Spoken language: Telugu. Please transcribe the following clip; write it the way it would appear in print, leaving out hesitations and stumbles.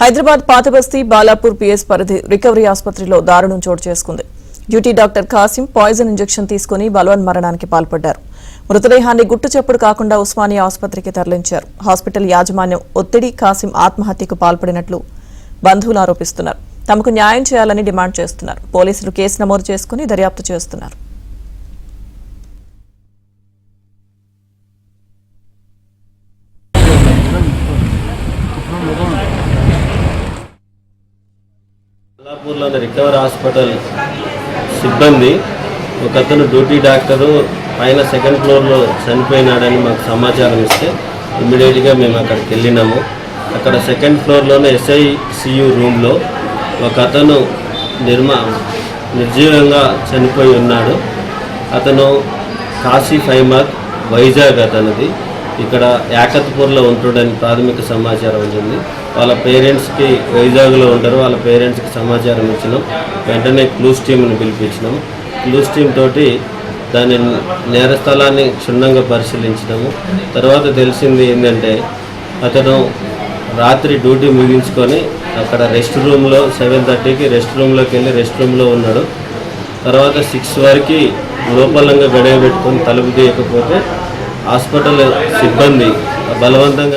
హైదరాబాద్ పాతబస్తీ బాలాపూర్ పిఎస్ పరిధి రికవరీ ఆసుపత్రిలో దారుణం చోటు చేసుకుంది. Duty doctor Kasim poison injection తీసుకుని బలవన్మరణానికి పాల్పడ్డారు. మృతదేహాన్ని గుట్టుచప్పుడు కాకుండా ఉస్మానియా ఆసుపత్రికి తరలించారు. హాస్పిటల్ యాజమాన్యం ఒత్తిడి కాసిం ఆత్మహత్యకు పాల్పడినట్లు బంధువులు ఆరోపిస్తున్నారు. తమకు న్యాయం చేయాలని డిమాండ్ చేస్తున్నారు. పోలీసులు కేసు నమోదు చేసుకుని దర్యాప్తు చేస్తున్నారు. బాలాపూర్లోని రికవర్ హాస్పిటల్ సిబ్బంది ఒకతను డ్యూటీ డాక్టరు పైన సెకండ్ ఫ్లోర్లో చనిపోయినాడని మాకు సమాచారం ఇస్తే ఇమ్మీడియట్గా మేము అక్కడికి వెళ్ళినాము. అక్కడ సెకండ్ ఫ్లోర్లోనే SICU రూమ్లో ఒకతను నిర్జీవంగా చనిపోయి ఉన్నాడు. అతను కాసిఫ్ అహ్మద్, వైజాగ్ అతనిది. ఇక్కడ యాకత్పూర్లో ఉంటుండని ప్రాథమిక సమాచారం ఉంటుంది. వాళ్ళ పేరెంట్స్కి వైజాగ్లో ఉంటారు. వాళ్ళ పేరెంట్స్కి సమాచారం ఇచ్చినాం. వెంటనే క్లూస్ టీమ్ని పిలిపించినాం. క్లూస్ టీమ్ తోటి దాని నేర స్థలాన్ని క్షుణ్ణంగా పరిశీలించినాము. తర్వాత తెలిసింది ఏంటంటే అతను రాత్రి డ్యూటీ ముగించుకొని అక్కడ రెస్ట్ రూమ్లో 7:30కి రెస్ట్ రూమ్లోకి వెళ్ళి రెస్ట్ రూమ్లో ఉన్నాడు. తర్వాత 6 వరకు లోపలంగా గడియ పెట్టుకొని తలుపు తీయకపోతే హాస్పిటల్ సిబ్బంది బలవంతంగా